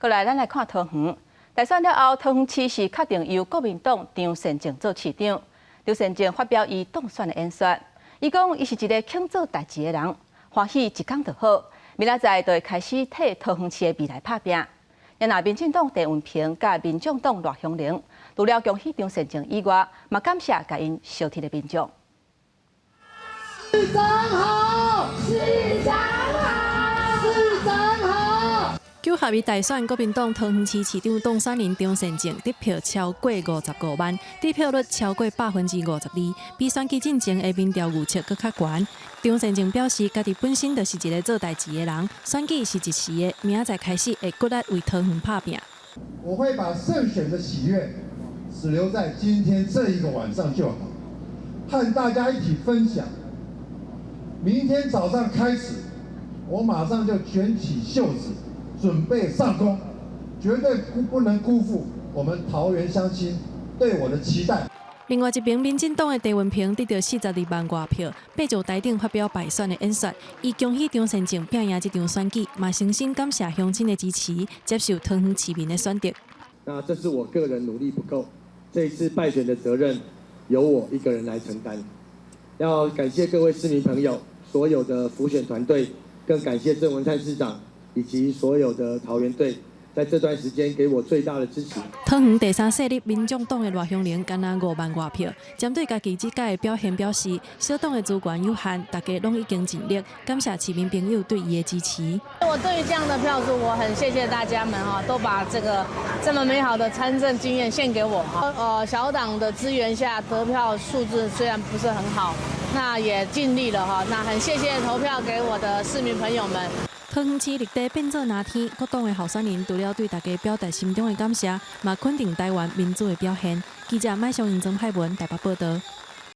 过来，咱来看桃园。大选了后，桃园市是确定由国民党张善政做市长。张善政发表伊当选的演说，伊讲伊是一个肯做代志的人，欢喜一天就好，明仔载就会开始替桃园市的未来拍拼。然后，民进党陈文平甲民众党赖香玲，除了恭喜张善政以外，嘛感谢甲因相挺的民众。市长好，市长好，市长好。九合一大选，国民党桃园市市长当选人张善政得票超过55万，得票率超过52%，比选举进前的民调预测更较悬。张善政表示，家己本身就是一个做代志的人，选举是一时的，明仔载开始会骨力为桃园拍拼。我会把胜选的喜悦只留在今天这一个晚上就好，和大家一起分享。明天早上开始，我马上就卷起袖子，准备上工，绝对不能辜负我们桃园乡亲对我的期待。另外一名民进党的陈文平得到42万外票，爬上台顶发表败选的演说，伊恭喜张善政拼赢这场选举，嘛诚心感谢乡亲的支持，接受桃园市民的选择。那这是我个人努力不够，这一次败选的责任由我一个人来承担。要感谢各位市民朋友，所有的辅选团队，更感谢郑文灿市长以及所有的桃园队，在这段时间给我最大的支持。桃园第三势力民众党的赖香玲干那5万外票，针对家己这届的表现表示，小党的资源有限，大家拢已经尽力，感谢市民朋友对伊的支持。我对于这样的票数，我很谢谢大家们哈，都把这个这么美好的参政经验献给我哈。小党的资源下，得票数字虽然不是很好，那也尽力了哈。那很谢谢投票给我的市民朋友们。桃园市绿地变做哪天，国党的候选人除了对大家表达心中的感谢，嘛肯定台湾民主的表现。记者麦尚英、曾海文台北报道。